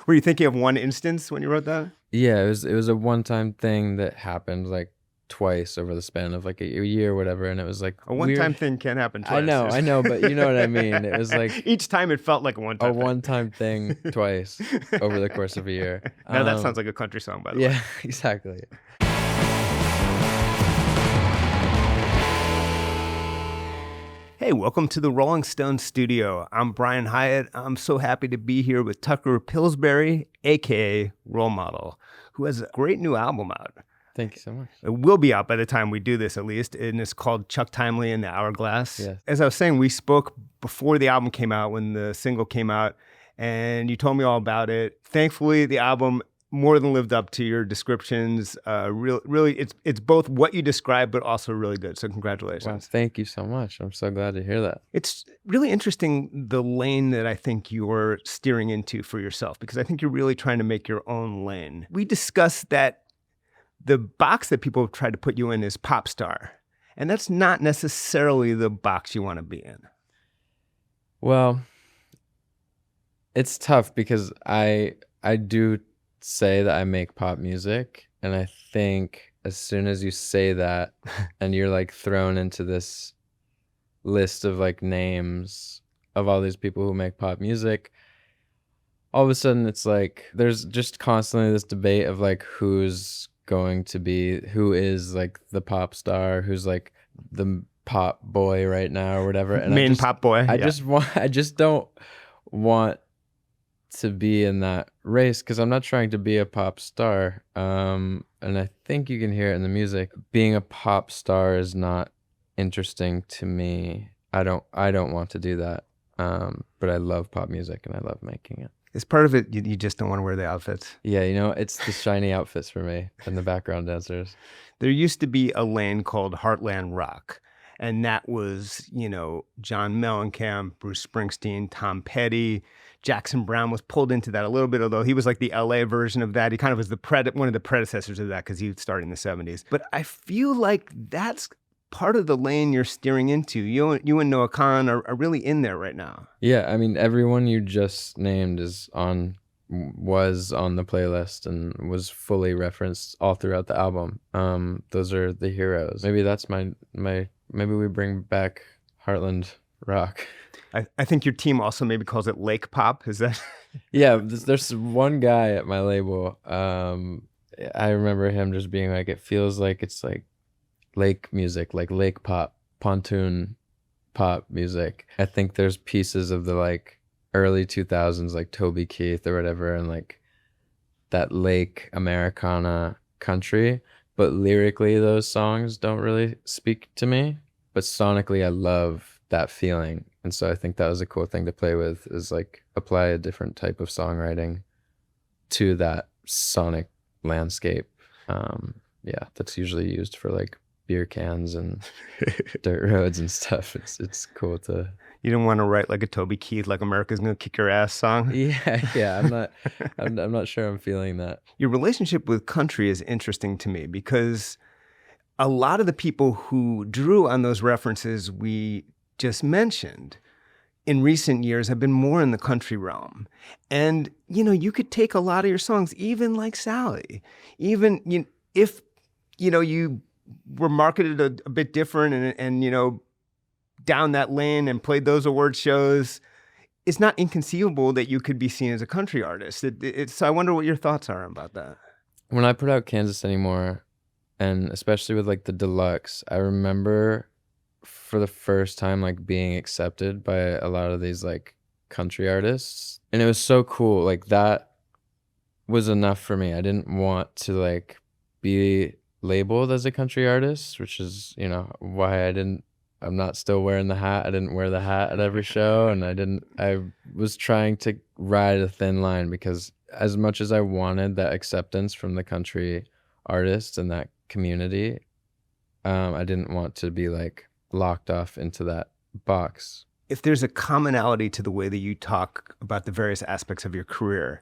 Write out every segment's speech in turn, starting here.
Were you thinking of one instance when you wrote that? Yeah, it was a one-time thing that happened like twice over the span of like a year or whatever, and it was like A one-time weird. thing can't happen twice. I know, but you know what I mean. It was like Each time it felt like a one-time a thing. one-time thing twice over the course of a year. Now that sounds like a country song, by the way. Yeah, exactly. Hey, welcome to the Rolling Stone studio. I'm Brian Hiatt. I'm so happy to be here with Tucker Pillsbury, aka Role Model, who has a great new album out. Thank you so much. It will be out by the time we do this, at least, and it's called Chuck Timely The Hourglass. Yes. As I was saying, we spoke before the album came out, when the single came out, and you told me all about it. Thankfully, the album more than lived up to your descriptions. Really, it's both what you described, but also really good. So congratulations. Wow, thank you so much. I'm so glad to hear that. It's really interesting, the lane that I think you're steering into for yourself, because I think you're really trying to make your own lane. We discussed that the box that people have tried to put you in is pop star, and that's not necessarily the box you want to be in. Well, it's tough because I do say that I make pop music, and I think as soon as you say that and you're like thrown into this list of like names of all these people who make pop music, all of a sudden it's like there's just constantly this debate of like who is like the pop star, who's like the pop boy right now or whatever, and Pop boy. I just don't want to be in that race because I'm not trying to be a pop star, and I think you can hear it in the music. Being a pop star is not interesting to me. I don't want to do that, but I love pop music and I love making it. Is part of it you just don't want to wear the outfits? Yeah, you know, it's the shiny outfits for me and the background dancers. There used to be a lane called Heartland rock, and that was, John Mellencamp, Bruce Springsteen, Tom Petty. Jackson Browne was pulled into that a little bit, although he was like the LA version of that. He kind of was one of the predecessors of that because he started in the 70s. But I feel like that's part of the lane you're steering into. You and Noah Kahan are really in there right now. Yeah, I mean, everyone you just named was on the playlist and was fully referenced all throughout the album. Those are the heroes. Maybe that's maybe we bring back Heartland rock. I think your team also maybe calls it Lake Pop. Is that? Yeah, there's one guy at my label. I remember him just being like, it feels like it's like lake music, like lake pop, pontoon pop music. I think there's pieces of the like early 2000s, like Toby Keith or whatever, and like that lake Americana country. But lyrically, those songs don't really speak to me. But sonically, I love that feeling. And so I think that was a cool thing to play with, is like apply a different type of songwriting to that sonic landscape. That's usually used for like beer cans and dirt roads and stuff. It's cool to... You didn't want to write like a Toby Keith, like America's Gonna Kick Your Ass song? Yeah. I'm not sure I'm feeling that. Your relationship with country is interesting to me because a lot of the people who drew on those references we just mentioned in recent years have been more in the country realm. And, you could take a lot of your songs, even like Sally, even if, you were marketed a bit different and down that lane and played those award shows, it's not inconceivable that you could be seen as a country artist. So I wonder what your thoughts are about that. When I put out Kansas Anymore, and especially with like the deluxe, I remember for the first time like being accepted by a lot of these like country artists, and it was so cool. Like that was enough for me. I didn't want to like be labeled as a country artist, which is why I'm not still wearing the hat. I didn't wear the hat at every show, and I was trying to ride a thin line, because as much as I wanted that acceptance from the country artists and that community, I didn't want to be like locked off into that box. If there's a commonality to the way that you talk about the various aspects of your career,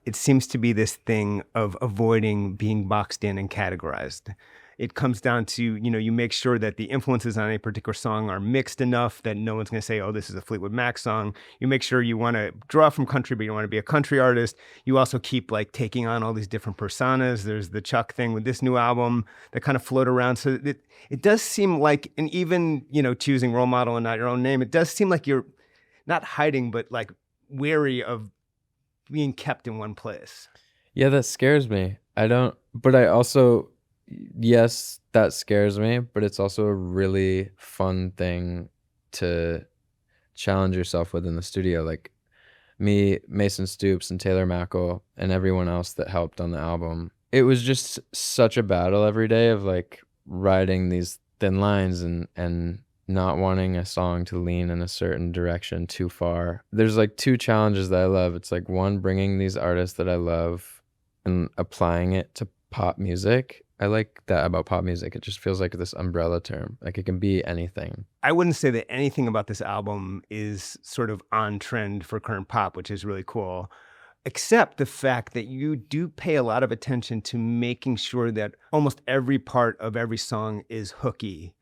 it seems to be this thing of avoiding being boxed in and categorized. It comes down to, you make sure that the influences on a particular song are mixed enough that no one's going to say, oh, this is a Fleetwood Mac song. You make sure you want to draw from country, but you want to be a country artist. You also keep like taking on all these different personas. There's the Chuck thing with this new album that kind of float around. So it does seem like, and even, choosing Role Model and Not Your Own Name, it does seem like you're not hiding, but like wary of being kept in one place. Yeah, that scares me. But I also, yes, that scares me, but it's also a really fun thing to challenge yourself with in the studio. Like me, Mason Stoops, and Taylor Mackle, and everyone else that helped on the album. It was just such a battle every day of like writing these thin lines and not wanting a song to lean in a certain direction too far. There's like two challenges that I love. It's like one, bringing these artists that I love and applying it to pop music. I like that about pop music. It just feels like this umbrella term. Like it can be anything. I wouldn't say that anything about this album is sort of on trend for current pop, which is really cool, except the fact that you do pay a lot of attention to making sure that almost every part of every song is hooky,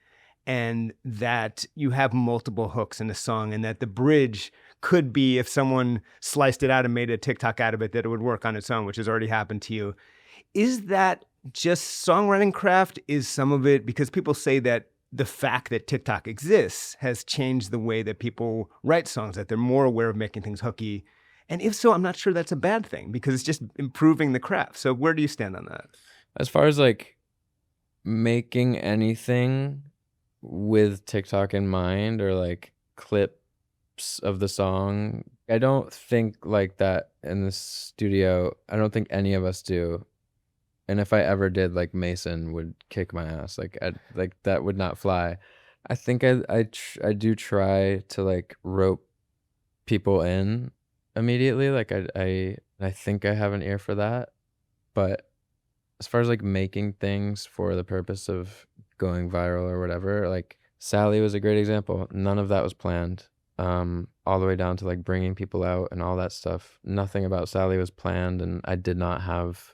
and that you have multiple hooks in a song, and that the bridge could be, if someone sliced it out and made a TikTok out of it, that it would work on its own, which has already happened to you. Is that just songwriting craft? Is some of it because people say that the fact that TikTok exists has changed the way that people write songs, that they're more aware of making things hooky? And if so, I'm not sure that's a bad thing because it's just improving the craft. So where do you stand on that? As far as like making anything with TikTok in mind or like clips of the song, I don't think like that in the studio. I don't think any of us do. And if I ever did, like Mason would kick my ass. Like that would not fly. I think I do try to like rope people in immediately. Like I think I have an ear for that. But as far as like making things for the purpose of going viral or whatever, like Sally was a great example. None of that was planned. All the way down to like bringing people out and all that stuff. Nothing about Sally was planned, and I did not have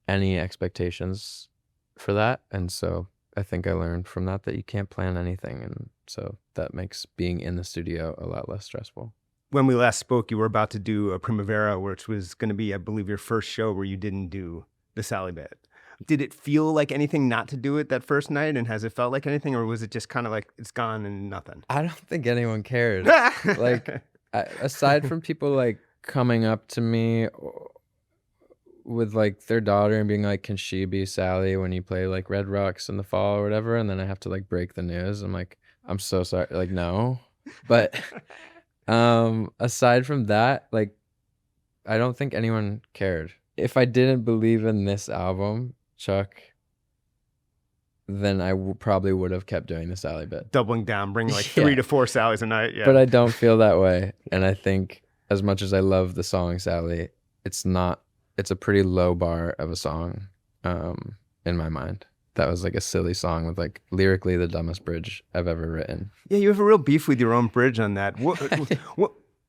any expectations for that. And so I think I learned from that you can't plan anything, and so that makes being in the studio a lot less stressful. When we last spoke, you were about to do a Primavera, which was going to be, I believe, your first show where you didn't do the Sally bit. Did it feel like anything not to do it that first night, and has it felt like anything, or was it just kind of like it's gone and nothing? I don't think anyone cared. Like aside from people like coming up to me with like their daughter and being like, can she be Sally when you play like Red Rocks in the fall or whatever, and then I have to like break the news, I'm like, I'm so sorry, like no. But aside from that, like I don't think anyone cared. If I didn't believe in this album, Chuck, then I probably would have kept doing the Sally bit. Doubling down, bringing like 3 to 4 Sallys a night. Yeah. But I don't feel that way. And I think as much as I love the song Sally, it's a pretty low bar of a song in my mind. That was like a silly song with like lyrically the dumbest bridge I've ever written. Yeah, you have a real beef with your own bridge on that.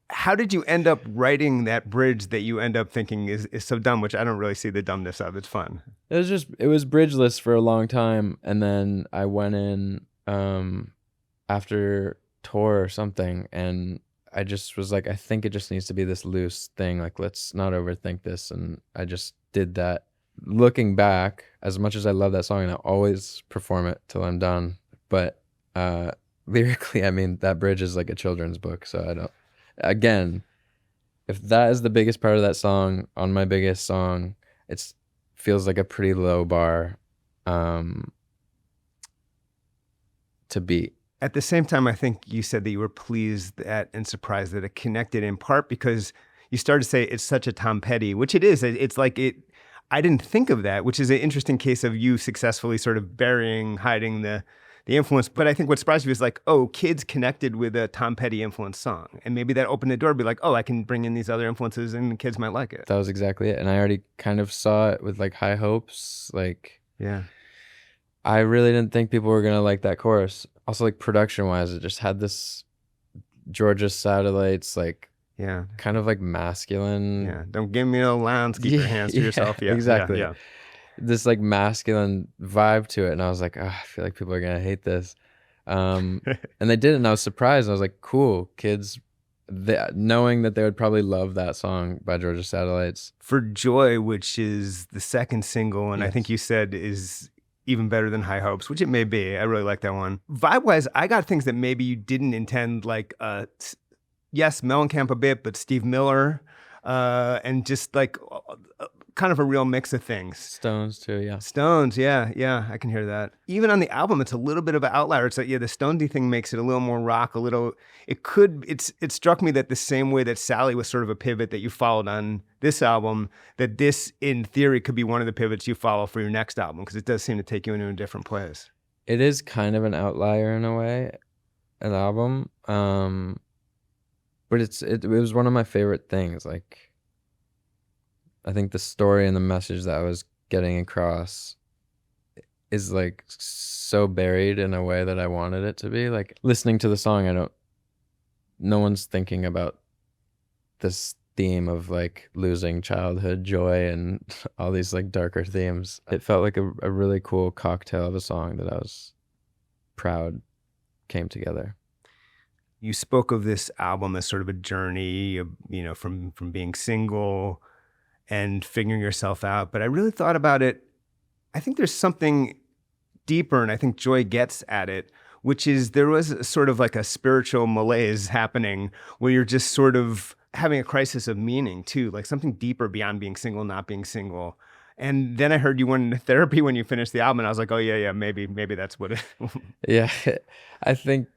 How did you end up writing that bridge that you end up thinking is so dumb, which I don't really see the dumbness of? It's fun. It was bridgeless for a long time. And then I went in after tour or something, and I just was like, I think it just needs to be this loose thing. Like, let's not overthink this. And I just did that. Looking back, as much as I love that song and I always perform it till I'm done, but lyrically, I mean, that bridge is like a children's book. So I don't. Again, if that is the biggest part of that song on my biggest song, it feels like a pretty low bar to beat. At the same time, I think you said that you were pleased at and surprised that it connected, in part because you started to say it's such a Tom Petty, which it is. It's like it. I didn't think of that, which is an interesting case of you successfully sort of hiding the influence. But I think what surprised me is like, oh, kids connected with a Tom Petty influence song. And maybe that opened the door to be like, oh, I can bring in these other influences and the kids might like it. That was exactly it. And I already kind of saw it with like High Hopes. Like, yeah, I really didn't think people were going to like that chorus. Also, like production wise, it just had this Georgia Satellites, like, yeah, kind of like masculine. Yeah, don't give me no lines, keep your hands to yourself. Yeah, exactly. Yeah. this like masculine vibe to it, and I was like, oh, I feel like people are gonna hate this, and they didn't. And I was surprised. I was like, cool, kids, knowing that they would probably love that song by Georgia Satellites. For Joy, which is the second single, and I think you said is even better than High Hopes, which it may be. I really like that one. Vibe-wise, I got things that maybe you didn't intend, like, yes, Mellencamp a bit, but Steve Miller, and just like kind of a real mix of things. Stones too, yeah. Stones, yeah, I can hear that. Even on the album, it's a little bit of an outlier. It's like, the Stonesy thing makes it a little more rock, it struck me that the same way that Sally was sort of a pivot that you followed on this album, that this, in theory, could be one of the pivots you follow for your next album, because it does seem to take you into a different place. It is kind of an outlier in a way, an album, but it was one of my favorite things. Like, I think the story and the message that I was getting across is like so buried in a way that I wanted it to be. Like, listening to the song, no one's thinking about this theme of like losing childhood joy and all these like darker themes. It felt like a really cool cocktail of a song that I was proud came together. You spoke of this album as sort of a journey, from being single and figuring yourself out. But I really thought about it. I think there's something deeper, and I think Joy gets at it, which is there was sort of like a spiritual malaise happening where you're just sort of having a crisis of meaning too, like something deeper beyond being single, not being single. And then I heard you went into therapy when you finished the album, and I was like, oh yeah, maybe that's what it Yeah, I think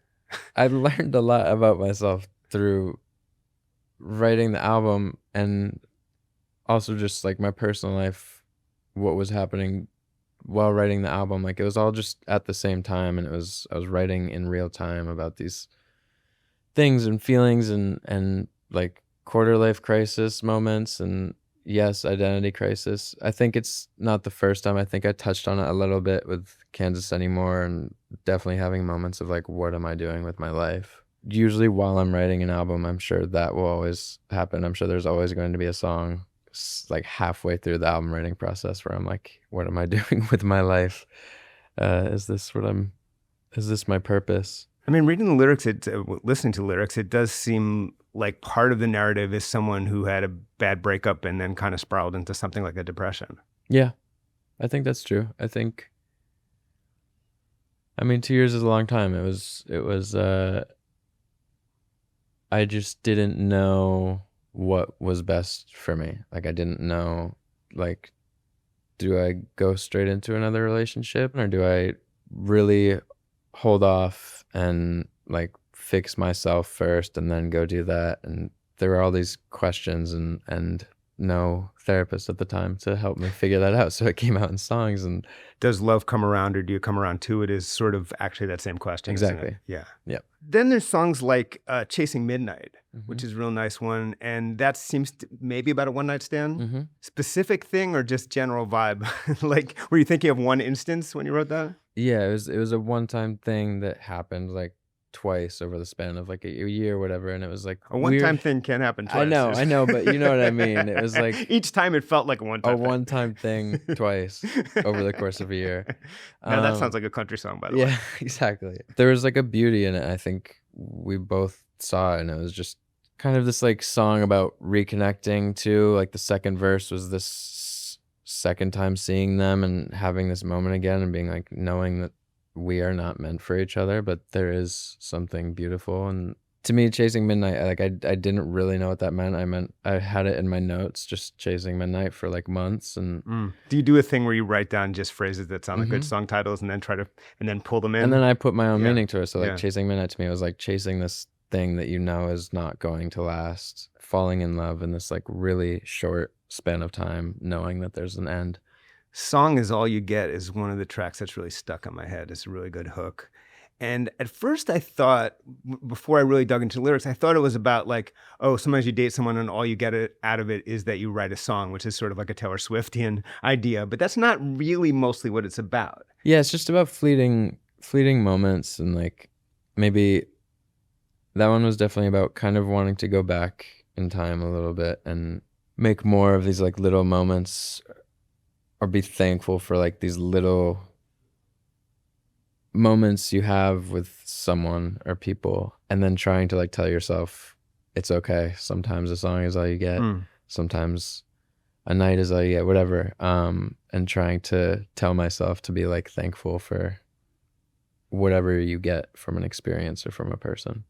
I learned a lot about myself through writing the album, and also just like my personal life, what was happening while writing the album. Like, it was all just at the same time, and I was writing in real time about these things and feelings and like quarter life crisis moments, and yes, identity crisis. I think it's not the first time. I think I touched on it a little bit with Kansas Anymore, and definitely having moments of like, what am I doing with my life? Usually while I'm writing an album, I'm sure that will always happen. I'm sure there's always going to be a song like halfway through the album writing process where I'm like, what am I doing with my life? Is this my purpose? I mean, reading the lyrics, listening to the lyrics, it does seem like part of the narrative is someone who had a bad breakup and then kind of spiraled into something like a depression. Yeah, I think that's true. I mean, 2 years is a long time. It was I just didn't know what was best for me. Like, I didn't know, like, do I go straight into another relationship, or do I really hold off and like fix myself first and then go do that? And there were all these questions and no therapist at the time to help me figure that out. So it came out in songs. And does love come around, or do you come around to it, is sort of actually that same question. Exactly. Yeah. Yep. Then there's songs like Chasing Midnight, which is a real nice one. And that seems to maybe about a one night stand. Specific thing or just general vibe? Like, were you thinking of one instance when you wrote that? Yeah, it was a one-time thing that happened like twice over the span of like a year or whatever, and it was like a one-time thing can happen twice. I know, but you know what I mean. It was like each time it felt like a one-time thing twice over the course of a year. Now that sounds like a country song, by the way. Yeah, exactly. There was like a beauty in it. I think we both saw it, and it was just kind of this like song about reconnecting too. Like, the second verse was this second time seeing them and having this moment again, and being like, knowing that we are not meant for each other, but there is something beautiful. And to me, Chasing Midnight, like, I didn't really know what that meant. I had it in my notes, just Chasing Midnight, for like months. And do you do a thing where you write down just phrases that sound like good song titles and then pull them in? And then I put my own meaning to it. So like Chasing Midnight to me was like chasing this thing that you know is not going to last, falling in love in this like really short span of time, knowing that there's an end. Song Is All You Get is one of the tracks that's really stuck in my head. It's a really good hook. And at first I thought, before I really dug into lyrics, I thought it was about like, oh, sometimes you date someone and all you get out of it is that you write a song, which is sort of like a Taylor Swiftian idea. But that's not really mostly what it's about. Yeah, it's just about fleeting moments. And like, maybe that one was definitely about kind of wanting to go back in time a little bit and make more of these like little moments or be thankful for like these little moments you have with someone or people, and then trying to like tell yourself it's okay. Sometimes a song is all you get. Sometimes a night is all you get, whatever. And trying to tell myself to be like thankful for whatever you get from an experience or from a person.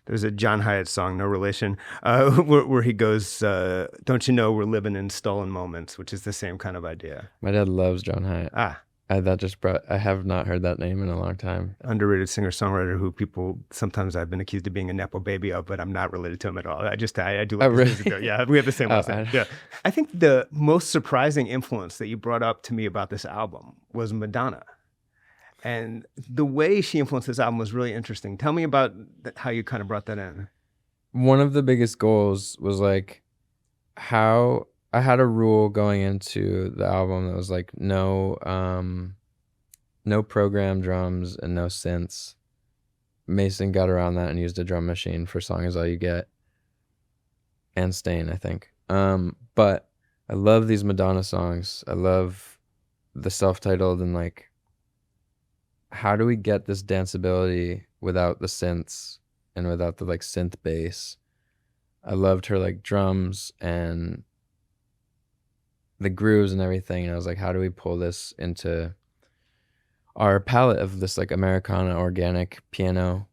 There's a John Hiatt song, no relation, where he goes, don't you know we're living in stolen moments, which is the same kind of idea. My dad loves John Hiatt. I have not heard that name in a long time. Underrated singer-songwriter who people, sometimes I've been accused of being a Nepo baby of, but I'm not related to him at all. I do like his music though. Yeah, we have the same last name. Yeah. I think the most surprising influence that you brought up to me about this album was Madonna. And the way she influenced this album was really interesting. Tell me about how you kind of brought that in. One of the biggest goals was like how I had a rule going into the album that was like no programmed drums and no synths. Mason got around that and used a drum machine for Song Is All You Get and Stain, I think. But I love these Madonna songs. I love the self-titled, and like, how do we get this danceability without the synths and without the like synth bass? I loved her like drums and the grooves and everything, and I was like, how do we pull this into our palette of this like Americana organic piano,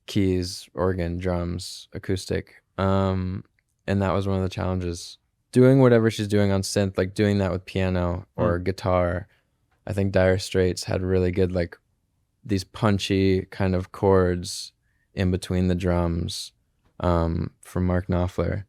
keys, organ, drums, acoustic? And that was one of the challenges. Doing whatever she's doing on synth, like doing that with piano or guitar. I think Dire Straits had really good like these punchy kind of chords in between the drums from Mark Knopfler,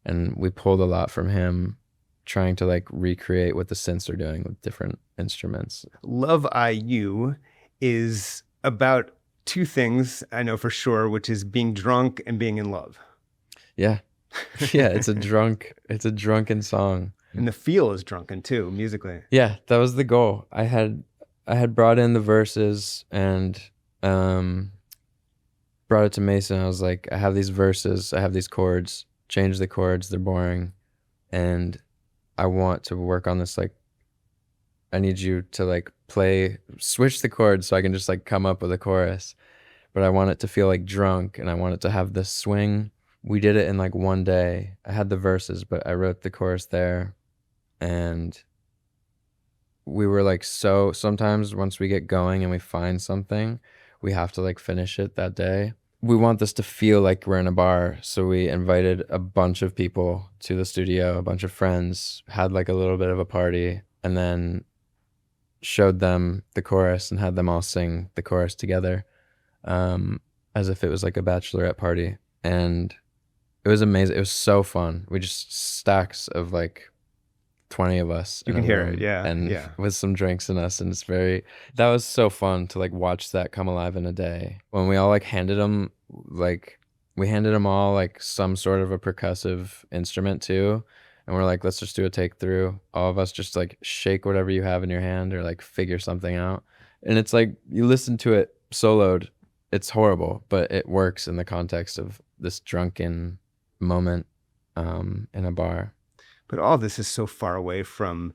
and we pulled a lot from him, trying to like recreate what the synths are doing with different instruments. Love IU is about two things I know for sure, which is being drunk and being in love. Yeah. Yeah, it's a drunken song. And the feel is drunken too, musically. Yeah, that was the goal. I had brought in the verses and brought it to Mason. I was like, I have these verses, I have these chords, change the chords, they're boring. And I want to work on this, like, I need you to like switch the chords so I can just like come up with a chorus. But I want it to feel like drunk, and I want it to have this swing. We did it in like one day. I had the verses, but I wrote the chorus there. And we were like, so sometimes once we get going and we find something, we have to like finish it that day. We want this to feel like we're in a bar. So we invited a bunch of people to the studio, a bunch of friends, had like a little bit of a party, and then showed them the chorus and had them all sing the chorus together, as if it was like a bachelorette party. And it was amazing. It was so fun. We just stacks of like 20 of us. You can hear it, yeah. And with some drinks in us, and that was so fun to like watch that come alive in a day. When we all like we handed them all like some sort of a percussive instrument too, and we're like, let's just do a take through. All of us just like shake whatever you have in your hand or like figure something out. And it's like, you listen to it soloed, it's horrible, but it works in the context of this drunken moment in a bar. But all this is so far away from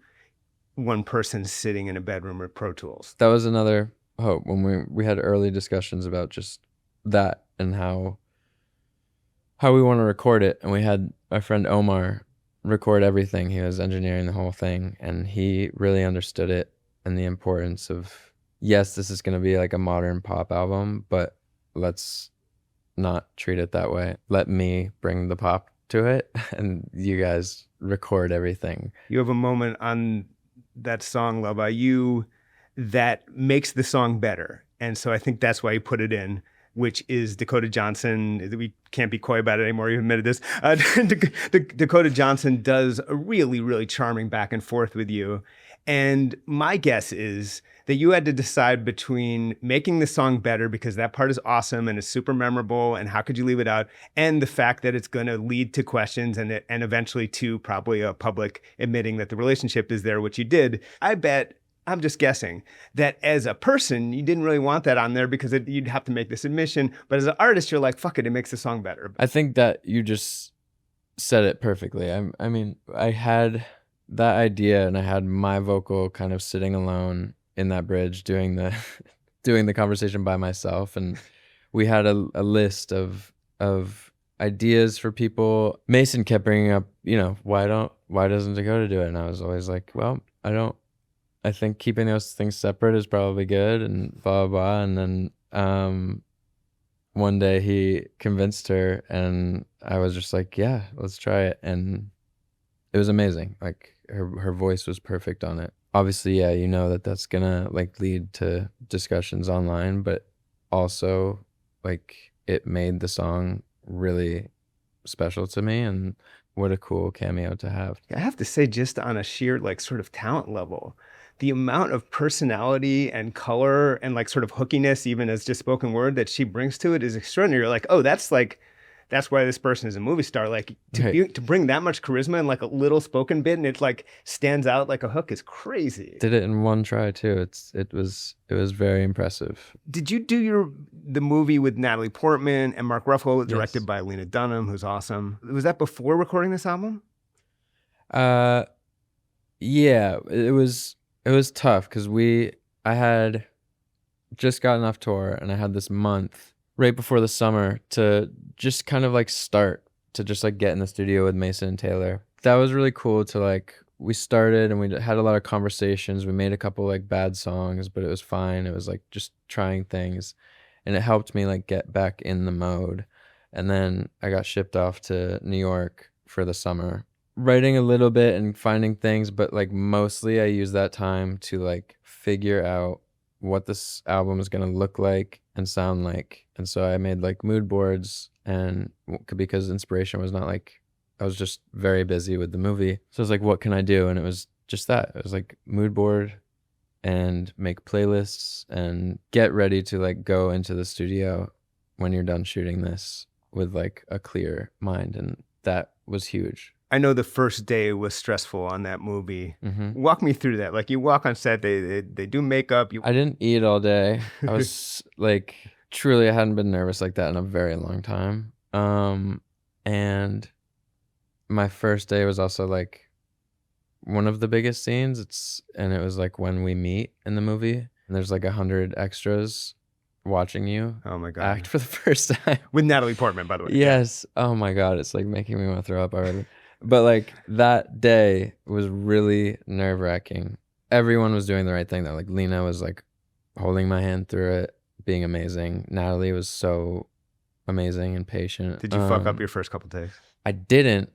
one person sitting in a bedroom with Pro Tools. That was another hope when we had early discussions about just that and how we want to record it. And we had our friend Omar record everything. He was engineering the whole thing, and he really understood it and the importance of, yes, this is going to be like a modern pop album, but let's not treat it that way. Let me bring the pop to it, and you guys record everything. You have a moment on that song, Love IU, that makes the song better. And so I think that's why you put it in, which is Dakota Johnson. We can't be coy about it anymore. You admitted this. Dakota Johnson does a really, really charming back and forth with you. And my guess is that you had to decide between making the song better, because that part is awesome and is super memorable, and how could you leave it out, and the fact that it's going to lead to questions and eventually to probably a public admitting that the relationship is there, which you did. I bet, I'm just guessing, that as a person, you didn't really want that on there because you'd have to make this admission. But as an artist, you're like, fuck it, it makes the song better. I think that you just said it perfectly. I mean, I had that idea, and I had my vocal kind of sitting alone in that bridge doing the doing the conversation by myself, and we had a list of ideas for people. Mason kept bringing up, why doesn't Dakota do it? And I was always like, well, I think keeping those things separate is probably good, and blah, blah, blah. And then one day he convinced her, and I was just like, yeah, let's try it. And it was amazing. Like her voice was perfect on it. Obviously, yeah, that's gonna like lead to discussions online, but also like it made the song really special to me, and what a cool cameo to have. I have to say, just on a sheer like sort of talent level, the amount of personality and color and like sort of hookiness, even as just spoken word, that she brings to it is extraordinary. You're like, oh, that's why this person is a movie star. Like to bring that much charisma and like a little spoken bit, and it like stands out like a hook is crazy. Did it in one try too. It was very impressive. Did you do the movie with Natalie Portman and Mark Ruffalo, directed by Lena Dunham, who's awesome? Was that before recording this album? Yeah, it was tough because I had just gotten off tour, and I had this month right before the summer to just kind of like start to just like get in the studio with Mason and Taylor. That was really cool to like, we started and we had a lot of conversations. We made a couple like bad songs, but it was fine. It was like just trying things, and it helped me like get back in the mode. And then I got shipped off to New York for the summer, writing a little bit and finding things, but like mostly I used that time to like figure out what this album is going to look like and sound like. And so I made like mood boards, and because inspiration was not like, I was just very busy with the movie. So I was like, what can I do? And it was just that. It was like mood board and make playlists and get ready to like go into the studio when you're done shooting this with like a clear mind. And that was huge. I know the first day was stressful on that movie. Mm-hmm. Walk me through that. Like you walk on set, they do makeup. I didn't eat all day. I was like, truly, I hadn't been nervous like that in a very long time. And my first day was also like one of the biggest scenes. And it was like when we meet in the movie, and there's like 100 extras watching you act for the first time. With Natalie Portman, by the way. Yes. Yeah. Oh my God. It's like making me want to throw up already. But like that day was really nerve-wracking. Everyone was doing the right thing though. Like Lena was like holding my hand through it, being amazing. Natalie was so amazing and patient. Did you fuck up your first couple takes? I didn't.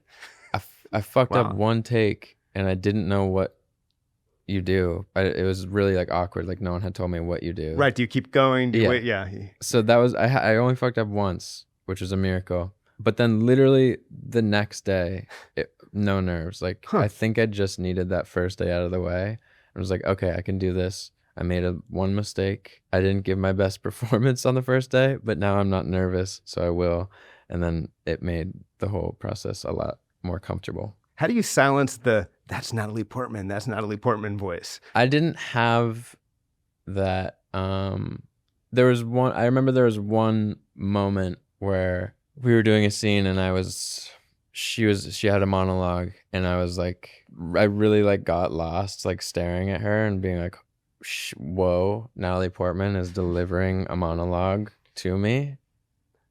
I fucked up one take, and I didn't know what you do. It was really like awkward. Like no one had told me what you do. Right. Do you keep going? Do you wait? Yeah. So that was, I only fucked up once, which was a miracle. But then literally the next day, no nerves. Like I think I just needed that first day out of the way. I was like, okay, I can do this. I made one mistake. I didn't give my best performance on the first day, but now I'm not nervous, so I will. And then it made the whole process a lot more comfortable. How do you silence that's Natalie Portman voice? I didn't have that. I remember there was one moment where we were doing a scene, and she had a monologue, and I was like, I really like got lost, like staring at her and being like, whoa, Natalie Portman is delivering a monologue to me.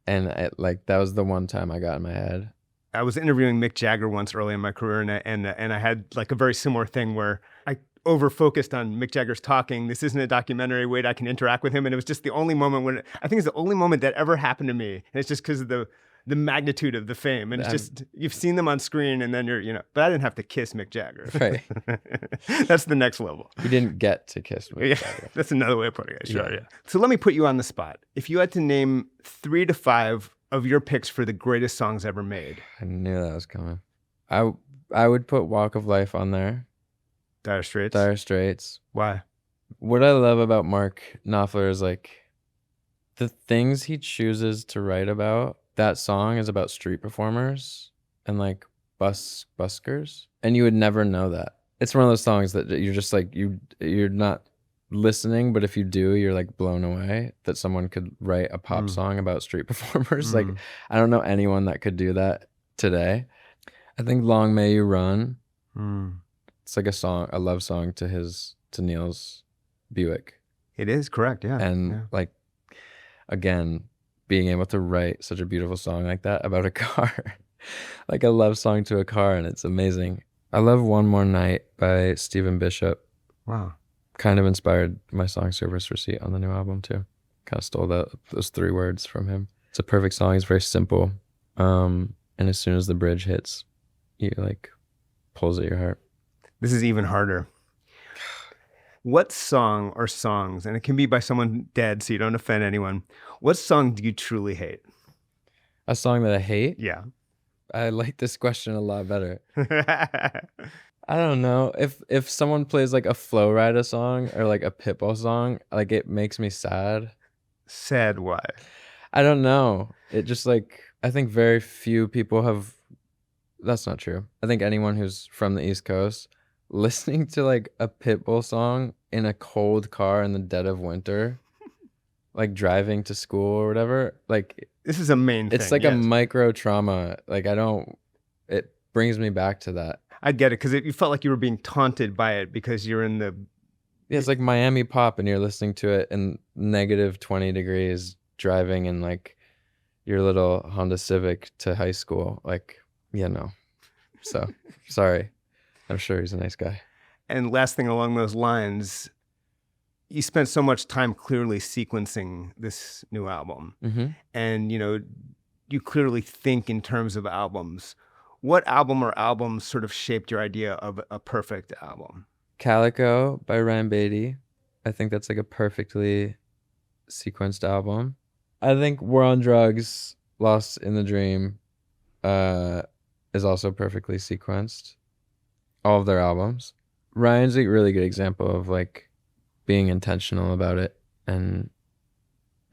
And that was the one time I got in my head. I was interviewing Mick Jagger once early in my career, and I had like a very similar thing where I over-focused on Mick Jagger's talking. This isn't a documentary. Wait, I can interact with him. And it was just the only moment I think it's the only moment that ever happened to me. And it's just because of the magnitude of the fame. And it's just, you've seen them on screen, and then but I didn't have to kiss Mick Jagger. Right. That's the next level. You didn't get to kiss Mick Jagger. That's another way of putting it. Sure, yeah. So let me put you on the spot. If you had to name 3 to 5 of your picks for the greatest songs ever made. I knew that was coming. I would put Walk of Life on there. Dire Straits? Dire Straits. Why? What I love about Mark Knopfler is like the things he chooses to write about. That song is about street performers and like buskers, and you would never know that. It's one of those songs that you're just like, you're not listening, but if you do, you're like blown away that someone could write a pop song about street performers. Like I don't know anyone that could do that today. I think Long May You Run It's like a love song to Neil's Buick. It is correct, yeah. And like, again, being able to write such a beautiful song like that about a car, like a love song to a car, and it's amazing. I love One More Night by Stephen Bishop. Wow. Kind of inspired my song Service Receipt on the new album too. Kind of stole those 3 words from him. It's a perfect song. It's very simple. And as soon as the bridge hits, you like pulls at your heart. This is even harder. What song or songs, and it can be by someone dead so you don't offend anyone, what song do you truly hate? A song that I hate? Yeah. I like this question a lot better. I don't know. If someone plays like a Flow Rida song or like a Pitbull song, like it makes me sad. Sad why? I don't know. It just like, I think very few people have, that's not true. I think anyone who's from the East Coast, listening to like a Pitbull song in a cold car in the dead of winter, like driving to school or whatever, like this is a main thing. It's like a micro trauma. Like it brings me back to that. I get it, because you felt like you were being taunted by it because you're in the... Yeah, it's like Miami pop and you're listening to it in negative 20 degrees driving in like your little Honda Civic to high school. Like, yeah, no. So, sorry. I'm sure he's a nice guy. And last thing along those lines, you spent so much time clearly sequencing this new album. Mm-hmm. And, you clearly think in terms of albums. What album or albums sort of shaped your idea of a perfect album? Calico by Ryan Beatty. I think that's like a perfectly sequenced album. I think We're on Drugs, Lost in the Dream is also perfectly sequenced. All of their albums. Ryan's a really good example of like being intentional about it. And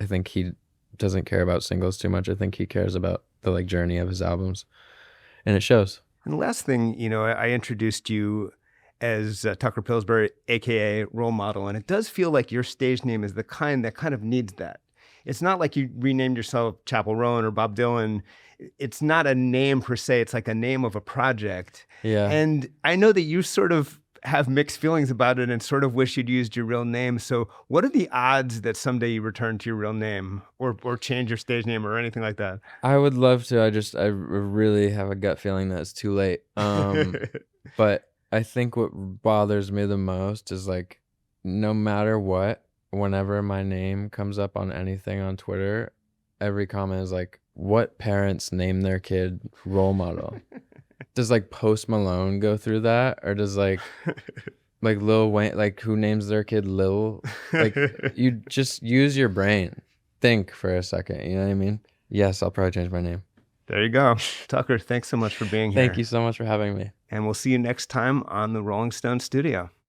I think he doesn't care about singles too much. I think he cares about the like journey of his albums. And it shows. And the last thing, I introduced you as Tucker Pillsbury, AKA Role Model. And it does feel like your stage name is the kind that kind of needs that. It's not like you renamed yourself Chappell Roan or Bob Dylan. It's not a name per se. It's like a name of a project. Yeah. And I know that you sort of have mixed feelings about it and sort of wish you'd used your real name. So what are the odds that someday you return to your real name or change your stage name or anything like that? I would love to. I really have a gut feeling that it's too late. But I think what bothers me the most is like, no matter what, whenever my name comes up on anything on Twitter, every comment is like, what parents name their kid Role Model? Does like Post Malone go through that, or does like Lil Wayne, like who names their kid Lil? Like you just use your brain, think for a second. You know what I mean? Yes, I'll probably change my name. There you go, Tucker. Thanks so much for being here. Thank you so much for having me. And we'll see you next time on the Rolling Stone Studio.